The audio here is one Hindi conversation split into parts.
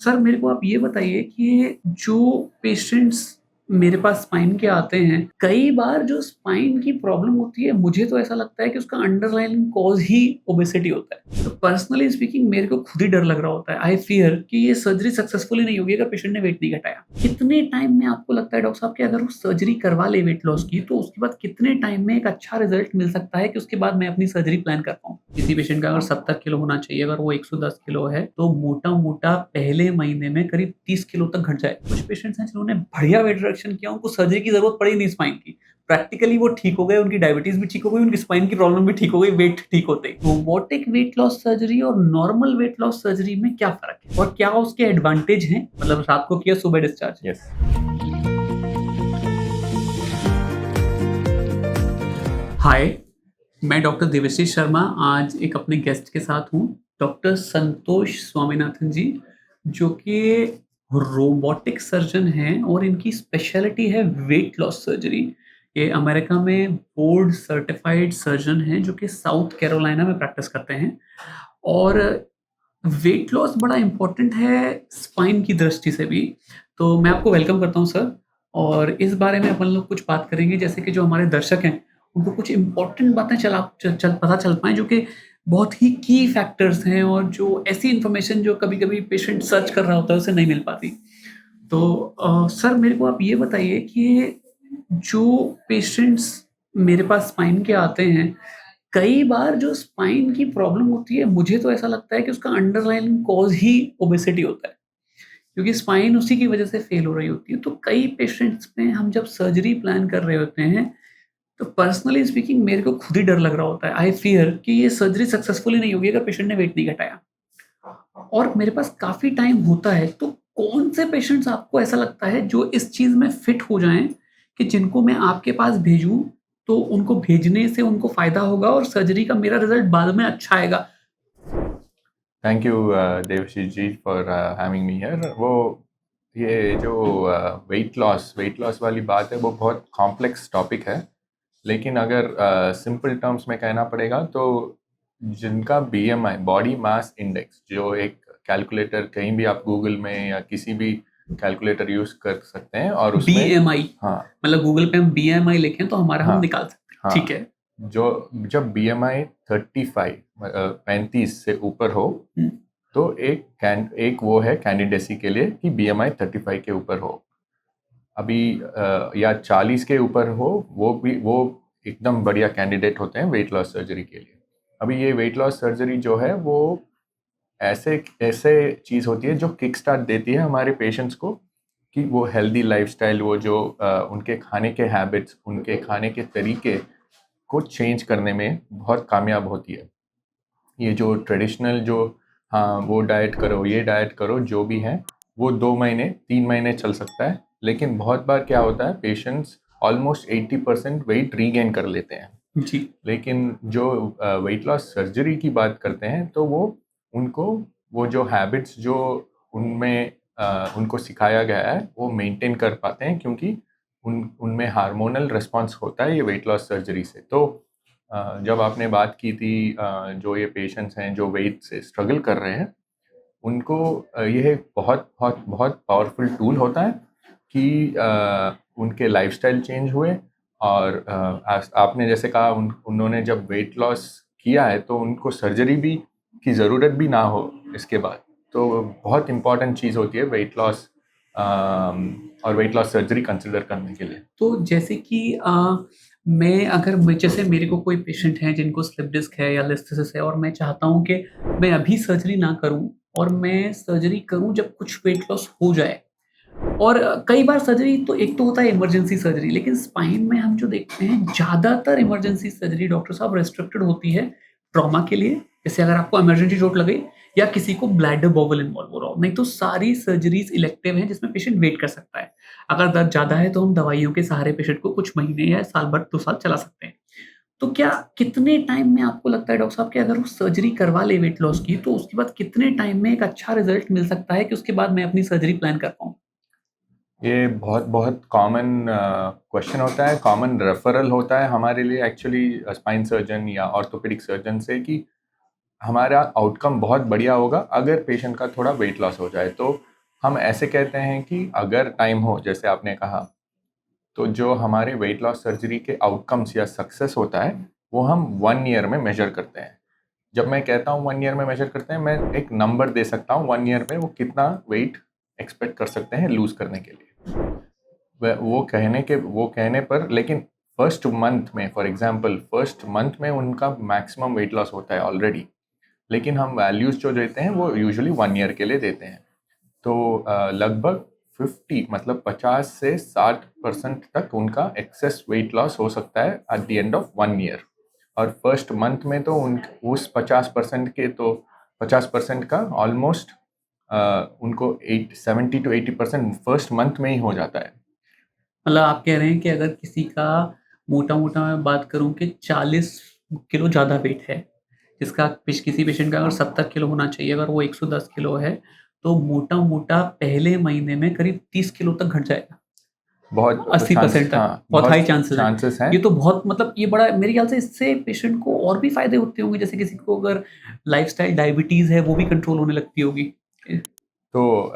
सर मेरे को आप ये बताइए कि जो पेशेंट्स मेरे पास स्पाइन के आते हैं, कई बार जो स्पाइन की प्रॉब्लम होती है, मुझे तो ऐसा लगता है कि उसका अंडरलाइंग कॉज़ ही ओबेसिटी होता है। तो पर्सनली स्पीकिंग मेरे को खुद ही डर लग रहा होता है। आई फियर कि ये सर्जरी सक्सेसफुली नहीं होगी अगर पेशेंट ने वेट नहीं घटाया। कितने टाइम में आपको लगता है डॉक्टर साहब कि अगर वो सर्जरी करवा ले वेट लॉस की, तो उसके बाद कितने टाइम में एक अच्छा रिज़ल्ट मिल सकता है कि उसके बाद मैं अपनी सर्जरी प्लान कर पाऊँ? किसी पेशेंट का अगर 70 किलो होना चाहिए, अगर वो 110 किलो है, तो मोटा-मोटा पहले महीने में करीब 30 किलो तक घट जाए। कुछ पेशेंट्स हैं जिन्होंने बढ़िया वेट रिडक्शन किया, उनको सर्जरी की ज़रूरत पड़ी नहीं स्पाइन की। प्रैक्टिकली वो ठीक हो गए, उनकी डायबिटीज़ भी ठीक हो गई, उनकी स्पाइन की प्रॉब्लम भी ठीक हो गई, वेट ठीक होते ही। रोबोटिक वेट लॉस सर्जरी और नॉर्मल वेट लॉस सर्जरी में क्या फ़र्क है? और क्या उसके एडवांटेज हैं? मतलब रात को किया, सुबह डिस्चार्ज। यस। हाय, मैं डॉक्टर देवाशीष शर्मा आज एक अपने गेस्ट के साथ हूँ, डॉक्टर संतोष स्वामीनाथन जी, जो कि रोबोटिक सर्जन हैं और इनकी स्पेशलिटी है वेट लॉस सर्जरी। ये अमेरिका में बोर्ड सर्टिफाइड सर्जन हैं, जो कि साउथ कैरोलिना में प्रैक्टिस करते हैं और वेट लॉस बड़ा इम्पोर्टेंट है स्पाइन की दृष्टि से भी। तो मैं आपको वेलकम करता हूँ सर और इस बारे में अपन लोग कुछ बात करेंगे जैसे कि जो हमारे दर्शक हैं, उनको कुछ इम्पोर्टेंट बातें चला च चल पता चल पाएँ जो कि बहुत ही की फैक्टर्स हैं और जो ऐसी इन्फॉर्मेशन जो कभी-कभी पेशेंट सर्च कर रहा होता है, उसे नहीं मिल पाती। तो सर मेरे को आप ये बताइए कि जो पेशेंट्स मेरे पास स्पाइन के आते हैं, कई बार जो स्पाइन की प्रॉब्लम होती है, मुझे तो ऐसा लगता है कि उसका अंडरलाइंग कॉज़ ही ओबेसिटी होता है, क्योंकि स्पाइन उसी की वजह से फेल हो रही होती है। तो कई पेशेंट्स में हम जब सर्जरी प्लान कर रहे होते हैं, तो पर्सनली स्पीकिंग मेरे को खुद ही डर लग रहा होता है। आई फियर कि ये सर्जरी सक्सेसफुली नहीं होगी अगर पेशेंट ने वेट नहीं घटाया। और मेरे पास काफ़ी टाइम होता है, तो कौन से पेशेंट्स आपको ऐसा लगता है जो इस चीज़ में फिट हो जाएँ कि जिनको मैं आपके पास भेजूँ, तो उनको भेजने से उनको फ़ायदा होगा और सर्जरी का मेरा रिज़ल्ट बाद में अच्छा आएगा? Thank you Devashish ji for having me here. ये जो वेट लॉस वाली बात है वो बहुत कॉम्प्लेक्स टॉपिक है। लेकिन अगर सिंपल टर्म्स में कहना पड़ेगा तो जिनका बीएमआई बॉडी मास इंडेक्स जो एक कैलकुलेटर कहीं भी आप गूगल में या किसी भी कैलकुलेटर यूज़ कर सकते हैं और उसमें बीएमआई हाँ मतलब गूगल पे हम बीएमआई लिखें तो हमारा हम हाँ निकाल सकते हैं, ठीक हाँ है। जो जब बीएमआई 35 35 से ऊपर हो हुँ, तो एक वो है कैंडिडेसी के लिए कि बीएमआई 35 के ऊपर हो। अभी या 40 के ऊपर हो, वो एकदम बढ़िया कैंडिडेट होते हैं वेट लॉस सर्जरी के लिए। अभी ये वेट लॉस सर्जरी जो है वो ऐसे ऐसे चीज़ होती है जो किक स्टार्ट देती है हमारे पेशेंट्स को कि वो हेल्दी लाइफस्टाइल, वो जो उनके खाने के हैबिट्स, उनके खाने के तरीके को चेंज करने में बहुत कामयाब होती है। ये जो ट्रेडिशनल जो हाँ वो डाइट करो, ये डाइट करो, जो भी है वो 2 महीने 3 महीने चल सकता है। लेकिन बहुत बार क्या होता है, पेशेंट्स ऑलमोस्ट 80% वेट रीगेन कर लेते हैं। जी। लेकिन जो वेट लॉस सर्जरी की बात करते हैं तो वो उनको वो जो हैबिट्स जो उनमें उनको सिखाया गया है वो मेंटेन कर पाते हैं, क्योंकि उनमें हार्मोनल रिस्पॉन्स होता है ये वेट लॉस सर्जरी से। तो जब आपने बात की थी जो ये पेशेंट्स हैं जो वेट से स्ट्रगल कर रहे हैं, उनको यह एक बहुत बहुत बहुत पावरफुल टूल होता है कि उनके लाइफस्टाइल चेंज हुए और आपने जैसे कहा उन्होंने जब वेट लॉस किया है तो उनको सर्जरी भी की ज़रूरत भी ना हो इसके बाद। तो बहुत इम्पॉर्टेंट चीज़ होती है वेट लॉस और वेट लॉस सर्जरी कंसिडर करने के लिए। तो जैसे कि मैं अगर जैसे मेरे को कोई पेशेंट हैं जिनको स्लिप डिस्क है या लिस्थेसिस है और मैं चाहता हूँ कि मैं अभी सर्जरी ना करूँ और मैं सर्जरी करूँ जब कुछ वेट लॉस हो जाए। और कई बार सर्जरी तो एक तो होता है इमरजेंसी सर्जरी, लेकिन स्पाइन में हम जो देखते हैं ज़्यादातर इमरजेंसी सर्जरी डॉक्टर साहब रिस्ट्रिक्टेड होती है ट्रॉमा के लिए, जैसे अगर आपको इमरजेंसी चोट लग गई या किसी को ब्लैडर बॉवल इन्वॉल्व हो रहा हो, नहीं तो सारी सर्जरीज़ इलेक्टिव हैं जिसमें पेशेंट वेट कर सकता है। अगर दर्द ज़्यादा है तो हम दवाइयों के सहारे पेशेंट को कुछ महीने या साल भर 2 साल चला सकते हैं। तो क्या कितने टाइम में आपको लगता है डॉक्टर साहब कि अगर वो सर्जरी करवा ले वेट लॉस की, तो उसके बाद कितने टाइम में एक अच्छा रिज़ल्ट मिल सकता है कि उसके बाद मैं अपनी सर्जरी प्लान कर पाऊँ? ये बहुत बहुत कॉमन क्वेश्चन होता है, कॉमन रेफरल होता है हमारे लिए एक्चुअली स्पाइन सर्जन या ऑर्थोपेडिक सर्जन से कि हमारा आउटकम बहुत बढ़िया होगा अगर पेशेंट का थोड़ा वेट लॉस हो जाए। तो हम ऐसे कहते हैं कि अगर टाइम हो, जैसे आपने कहा, तो जो हमारे वेट लॉस सर्जरी के आउटकम्स या सक्सेस होता है वो हम 1 ईयर में मेजर करते हैं। जब मैं कहता हूँ 1 ईयर में मेजर करते हैं, मैं एक नंबर दे सकता हूँ 1 ईयर में वो कितना वेट एक्सपेक्ट कर सकते हैं लूज करने के लिए। वो कहने पर, लेकिन फर्स्ट मंथ में, फॉर एग्जांपल फर्स्ट मंथ में उनका मैक्सिमम वेट लॉस होता है ऑलरेडी, लेकिन हम वैल्यूज जो देते हैं वो यूजुअली 1 ईयर के लिए देते हैं। तो लगभग 50 मतलब 50 से 60% तक उनका एक्सेस वेट लॉस हो सकता है at the end of 1 year. और फर्स्ट मंथ में तो उस 50% का ऑलमोस्ट उनको 70 to 80% फर्स्ट मंथ में ही हो जाता है। मतलब आप कह रहे हैं कि अगर किसी का मोटा-मोटा मैं बात करूँ कि 40 किलो ज़्यादा वेट है, जिसका किसी पेशेंट का अगर 70 किलो होना चाहिए, अगर वो 110 किलो है, तो मोटा-मोटा पहले महीने में करीब 30 किलो तक घट जाएगा। बहुत 80% तक, हाँ, बहुत हाई बहुत चांसेस हैं। चांसेस हैं। ये तो बहुत मतलब ये बड़ा मेरे ख्याल से इससे पेशेंट को और भी फ़ायदे होते होंगे, जैसे किसी को अगर लाइफ़स्टाइल डायबिटीज़ है, वो भी कंट्रोल होने लगती होगी। तो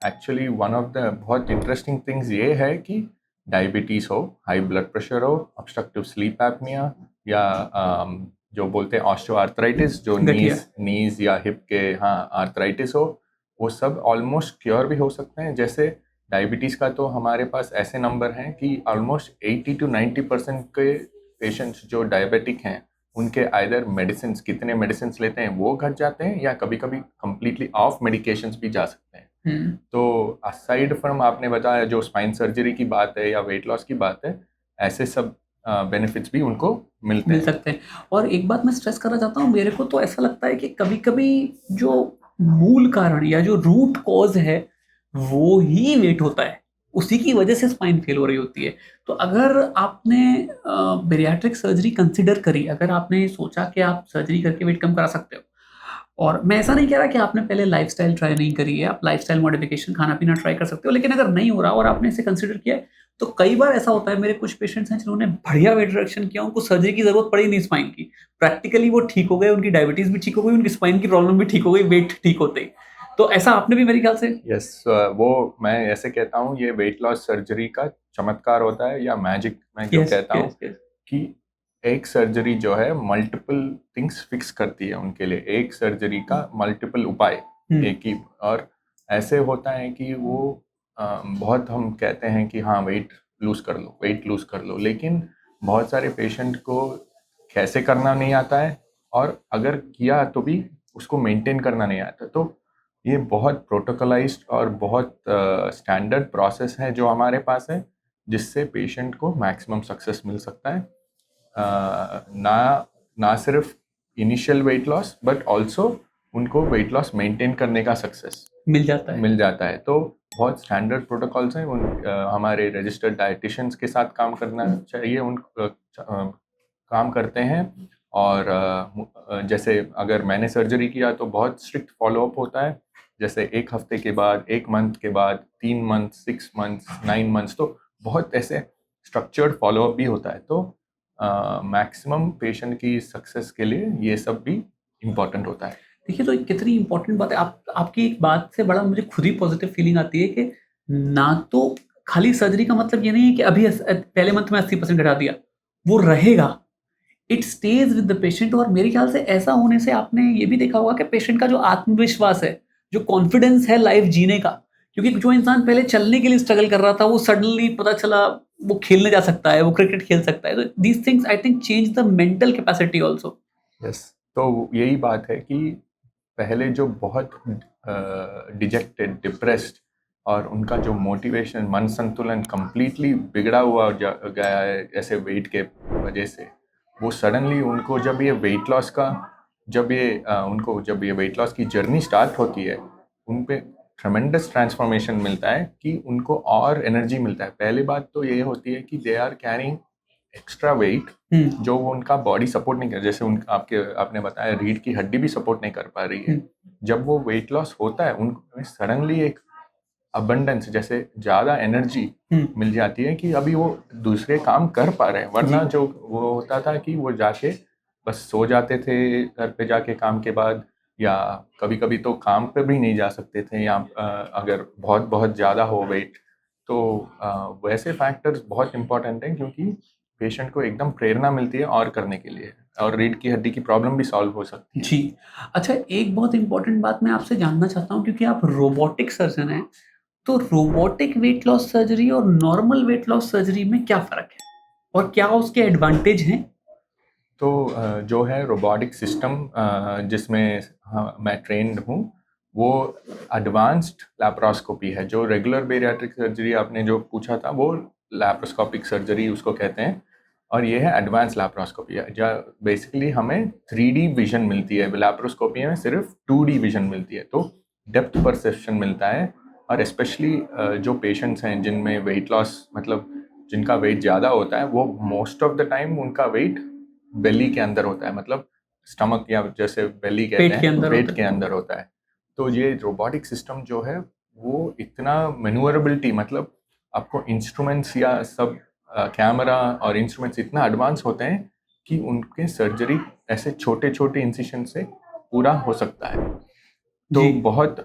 एक्चुअली वन ऑफ द बहुत इंटरेस्टिंग थिंग्स ये है कि डायबिटीज़ हो, हाई ब्लड प्रेशर हो, ऑब्स्ट्रक्टिव स्लीप एपनिया, या जो बोलते हैं ऑस्टियोआर्थराइटिस, जो गठिया। नीज या हिप के, हाँ, आर्थराइटिस हो, वो सब ऑलमोस्ट क्योर भी हो सकते हैं। जैसे डायबिटीज़ का तो हमारे पास ऐसे नंबर हैं कि ऑलमोस्ट 80 to 90% के पेशेंट्स जो डायबिटिक हैं उनके आइदर मेडिसिन, कितने मेडिसिन लेते हैं वो घट जाते हैं, या कभी कभी कम्प्लीटली ऑफ मेडिकेशंस भी जा सकते हैं। हुँ। तो असाइड फ्रॉम आपने बताया जो स्पाइन सर्जरी की बात है या वेट लॉस की बात है, ऐसे सब बेनिफिट्स भी उनको मिलते मिल हैं। सकते हैं। और एक बात मैं स्ट्रेस करना चाहता हूँ, मेरे को तो ऐसा लगता है कि कभी-कभी जो मूल कारण या जो रूट कॉज़ है, वो ही वेट होता है। उसी की वजह से स्पाइन फेल हो रही होती है। तो अगर आपने बैरिएट्रिक सर्जरी कंसिडर करी, अगर आपने सोचा कि आप सर्जरी करके वेट कम करा सकते हो, और मैं ऐसा नहीं कह रहा कि आपने पहले लाइफ़स्टाइल ट्राई नहीं करी है, आप लाइफ़स्टाइल मॉडिफ़िकेशन, खाना-पीना ट्राई कर सकते हो, लेकिन अगर नहीं हो रहा और आपने इसे कंसिडर किया है, तो कई बार ऐसा होता है, मेरे कुछ पेशेंट्स हैं जिन्होंने बढ़िया वेट रिडक्शन किया, उनको सर्जरी की ज़रूरत पड़ी नहीं स्पाइन की। प्रैक्टिकली वो ठीक हो गए, उनकी डायबिटीज़ भी ठीक हो गई, उनकी स्पाइन की प्रॉब्लम भी ठीक हो गई, वेट ठीक होते ही। तो ऐसा आपने भी मेरे ख्याल से यस, वो मैं ऐसे कहता हूँ ये वेट लॉस सर्जरी का चमत्कार होता है, या मैजिक मैं जो यस, कहता हूँ, यस, यस। कि एक सर्जरी जो है मल्टीपल थिंग्स फिक्स करती है उनके लिए। एक सर्जरी का मल्टीपल उपाय हुँ, एक ही। और ऐसे होता है कि वो बहुत हम कहते हैं कि हाँ वेट लूज कर लो, वेट लूज कर लो, लेकिन बहुत सारे पेशेंट को कैसे करना नहीं आता है, और अगर किया तो भी उसको मेंटेन करना नहीं आता। तो ये बहुत प्रोटोकॉलाइज्ड और बहुत स्टैंडर्ड प्रोसेस है जो हमारे पास है, जिससे पेशेंट को मैक्सिमम सक्सेस मिल सकता है। ना ना सिर्फ initial weight loss, but also उनको वेट लॉस मेंटेन करने का सक्सेस मिल जाता है। मिल जाता है। तो बहुत स्टैंडर्ड प्रोटोकॉल्स हैं। हमारे रजिस्टर्ड डाइटिशियंस के साथ काम करना चाहिए, काम करते हैं। और जैसे अगर मैंने सर्जरी किया तो बहुत स्ट्रिक्ट फॉलोअप होता है, जैसे 1 हफ्ते के बाद, 1 मंथ के बाद, 3 मंथ, 6 मंथ्स, 9 मंथ्स, तो बहुत ऐसे स्ट्रक्चर्ड फॉलोअप भी होता है। तो मैक्सिमम पेशेंट की सक्सेस के लिए ये सब भी इम्पोर्टेंट होता है। देखिए, तो कितनी इम्पोर्टेंट बात है। आपकी एक बात से बड़ा मुझे खुद ही पॉज़िटिव फ़ीलिंग आती है कि ना तो खाली सर्जरी का मतलब ये नहीं है कि अभी पहले मंथ में 80% घटा दिया, वो रहेगा। It stage with the patient, और मेरे ख़्याल से ऐसा होने से आपने ये भी देखा होगा कि पेशेंट का जो आत्मविश्वास है, जो कॉन्फिडेंस है लाइफ़ जीने का, क्योंकि जो इंसान पहले चलने के लिए स्ट्रगल कर रहा था, वो सडनली पता चला वो खेलने जा सकता है, वो क्रिकेट खेल सकता है। तो these things I think change the mental capacity also. Yes, तो यही बात है कि पहले जो बहुत डिजेक्टेड, डिप्रेस्ड, और उनका जो मोटिवेशन, मन संतुलन कंप्लीटली बिगड़ा हुआ गया है ऐसे वेट के वजह से, वो सडनली उनको जब ये वेट लॉस का उनको जब ये वेट लॉस की जर्नी स्टार्ट होती है, उन पे ट्रेमेंडस ट्रांसफॉर्मेशन मिलता है कि उनको और एनर्जी मिलता है। पहली बात तो ये होती है कि they are carrying extra weight hmm, जो वो उनका बॉडी सपोर्ट नहीं कर, जैसे आपने बताया रीढ़ की हड्डी भी सपोर्ट नहीं कर पा रही है। हुँ, जब वो वेट लॉस होता है उनको सडनली एक अबंडेंस, जैसे ज़्यादा एनर्जी हुँ। मिल जाती है कि अभी वो दूसरे काम कर पा रहे हैं। वरना जी। जो वो होता था कि वो जाके बस सो जाते थे घर पे जाके काम के बाद, या कभी-कभी तो काम पे भी नहीं जा सकते थे, या अगर बहुत बहुत ज़्यादा हो वेट, तो वैसे फैक्टर्स बहुत इम्पोर्टेंट हैं, क्योंकि पेशेंट को एकदम प्रेरणा मिलती है और करने के लिए, और रीढ़ की हड्डी की प्रॉब्लम भी सॉल्व हो सकती है। जी। अच्छा, एक बहुत इम्पोर्टेंट बात मैं आपसे जानना चाहता हूँ, क्योंकि आप रोबोटिक सर्जन हैं, तो रोबोटिक वेट लॉस सर्जरी और नॉर्मल वेट लॉस सर्जरी में क्या फ़र्क है? और क्या उसके एडवांटेज हैं? तो जो है रोबोटिक सिस्टम जिसमें मैं ट्रेंड हूँ, वो एडवांस्ड लैप्रोस्कोपी है। जो रेगुलर बेरियाट्रिक सर्जरी आपने जो पूछा था, वो लैप्रोस्कोपिक सर्जरी उसको कहते हैं, और ये है एडवांस लैप्रोस्कोपी है। जो बेसिकली हमें 3D विजन मिलती है, लैप्रोस्कोपी में सिर्फ 2D विजन मिलती है, तो डेप्थ परसेप्शन मिलता है। और स्पेशली जो पेशेंट्स हैं जिनमें वेट लॉस, मतलब जिनका वेट ज़्यादा होता है, वो मोस्ट ऑफ द टाइम उनका वेट बेली के अंदर होता है, मतलब स्टमक, या जैसे बेली कहते पेट के हैं, अंदर पेट होता के है। अंदर होता है। तो ये रोबोटिक सिस्टम जो है, वो इतना मैन्यूवरेबिलिटी, मतलब आपको इंस्ट्रूमेंट्स या सब कैमरा और इंस्ट्रूमेंट्स इतना एडवांस होते हैं कि उनके सर्जरी ऐसे छोटे छोटे इंसिशन से पूरा हो सकता है। तो जी। बहुत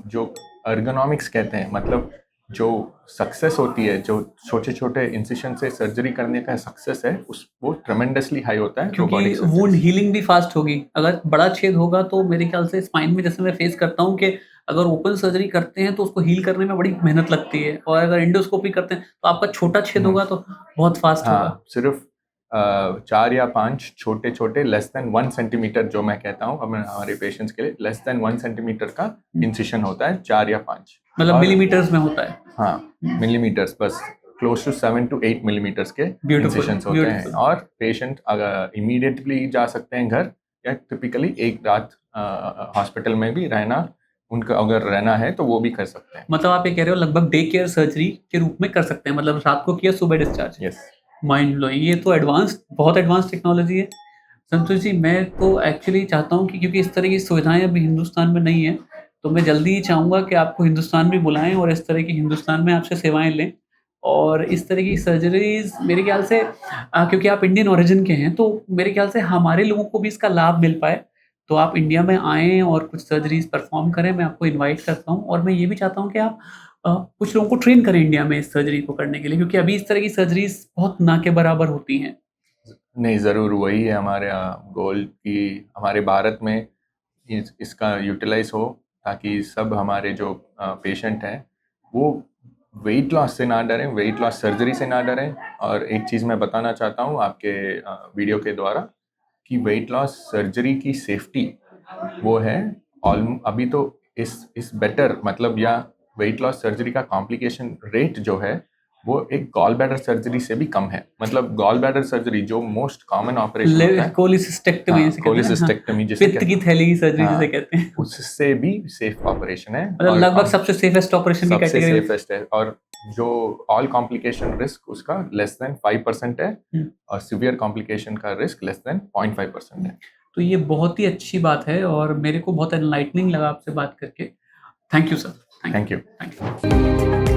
जो अर्गोनॉमिक्स कहते हैं, मतलब जो सक्सेस होती है, जो छोटे छोटे इंसिशन से सर्जरी करने का सक्सेस है, उस वो ट्रेमेंडसली हाई होता है क्योंकि रोबोटिक वुंड सर्जरी। हीलिंग भी फ़ास्ट होगी। अगर बड़ा छेद होगा तो मेरे ख़्याल से स्पाइन में, जैसे मैं फेस करता हूँ कि अगर ओपन सर्जरी करते हैं तो उसको हील करने में बड़ी मेहनत लगती है, और अगर एंडोस्कोपी करते हैं तो आपका छोटा छेद होगा तो बहुत फ़ास्ट होगा। हाँ, सिर्फ 4 या 5 छोटे छोटे लेस देन 1 सेंटीमीटर, जो मैं कहता हूँ हमारे पेशेंट्स के लिए, लेस देन 1 सेंटीमीटर का इंसिशन होता है, 4 या 5। मतलब और मिलीमीटर्स में होता है। हाँ, मिलीमीटर्स, बस क्लोज टू 7 to 8 मिलीमीटर्स के ब्यूटीफुल, इंसिशंस होते हैं। ब्यूटीफुल। और पेशेंट अगर इमीडिएटली जा सकते हैं घर, या टिपिकली एक रात हॉस्पिटल में भी रहना, उनका अगर रहना है तो वो भी कर सकते हैं। मतलब आप ये कह रहे हो लगभग डे केयर सर्जरी के रूप में कर सकते हैं, मतलब रात को किया, सुबह डिस्चार्ज। यस। माइंड ब्लोइंग, ये तो बहुत एडवांस टेक्नोलॉजी है। संतोष जी, मैं तो एक्चुअली चाहता हूँ कि, क्योंकि इस तरह की सुविधाएँ अभी हिंदुस्तान में नहीं है, तो मैं जल्दी ही चाहूँगा कि आपको हिंदुस्तान भी बुलाएँ और इस तरह की हिंदुस्तान में आपसे सेवाएँ लें। और इस तरह की सर्जरीज़ मेरे ख्याल से, क्योंकि आप इंडियन ओरिजिन के हैं, तो मेरे ख्याल से हमारे लोगों को भी इसका लाभ मिल पाए। तो आप इंडिया में आएँ और कुछ सर्जरीज़ परफ़ॉर्म करें, मैं आपको इनवाइट करता हूँ, और मैं ये भी चाहता हूँ कि आप कुछ लोगों को ट्रेन करें इंडिया में इस सर्जरी को करने के लिए, क्योंकि अभी इस तरह की सर्जरीज़ बहुत ना के बराबर होती हैं। नहीं, ज़रूर वही है हमारे गोल कि हमारे भारत में इसका यूटिलाइज हो, ताकि सब हमारे जो पेशेंट हैं, वो वेट लॉस से ना डरें, वेट लॉस सर्जरी से ना डरें। और एक चीज़ मैं बताना चाहता हूँ आपके वीडियो के द्वारा, कि वेट लॉस सर्जरी की सेफ्टी वो है अभी तो इस बेटर, मतलब, या वेट लॉस सर्जरी का कॉम्प्लिकेशन रेट जो है, वो एक गॉल ब्लैडर सर्जरी से भी कम है। मतलब गॉल ब्लैडर सर्जरी जो मोस्ट कॉमन ऑपरेशन होता है, कोलिसिस्टेक्टमी हाँ, जिसे कहते हैं ना, हाँ, कोलिसिस्टेक्टमी जिसे पित्त की थैली की सर्जरी जिसे हाँ, कहते हैं। उससे भी सेफ ऑपरेशन है, मतलब और लगभग सबसे सेफेस्ट ऑपरेशन की सबसे कैटेगरी में। सेफेस्ट है। और जो ऑल कॉम्प्लिकेशन रिस्क उसका लेस देन 5% है, और सिवियर कॉम्प्लिकेशन का रिस्क लेस देन 0.5% है। तो ये बहुत ही अच्छी बात है, और मेरे को बहुत एनलाइटनिंग लगा आपसे बात करके। Thank you sir. Thank you. Thank you.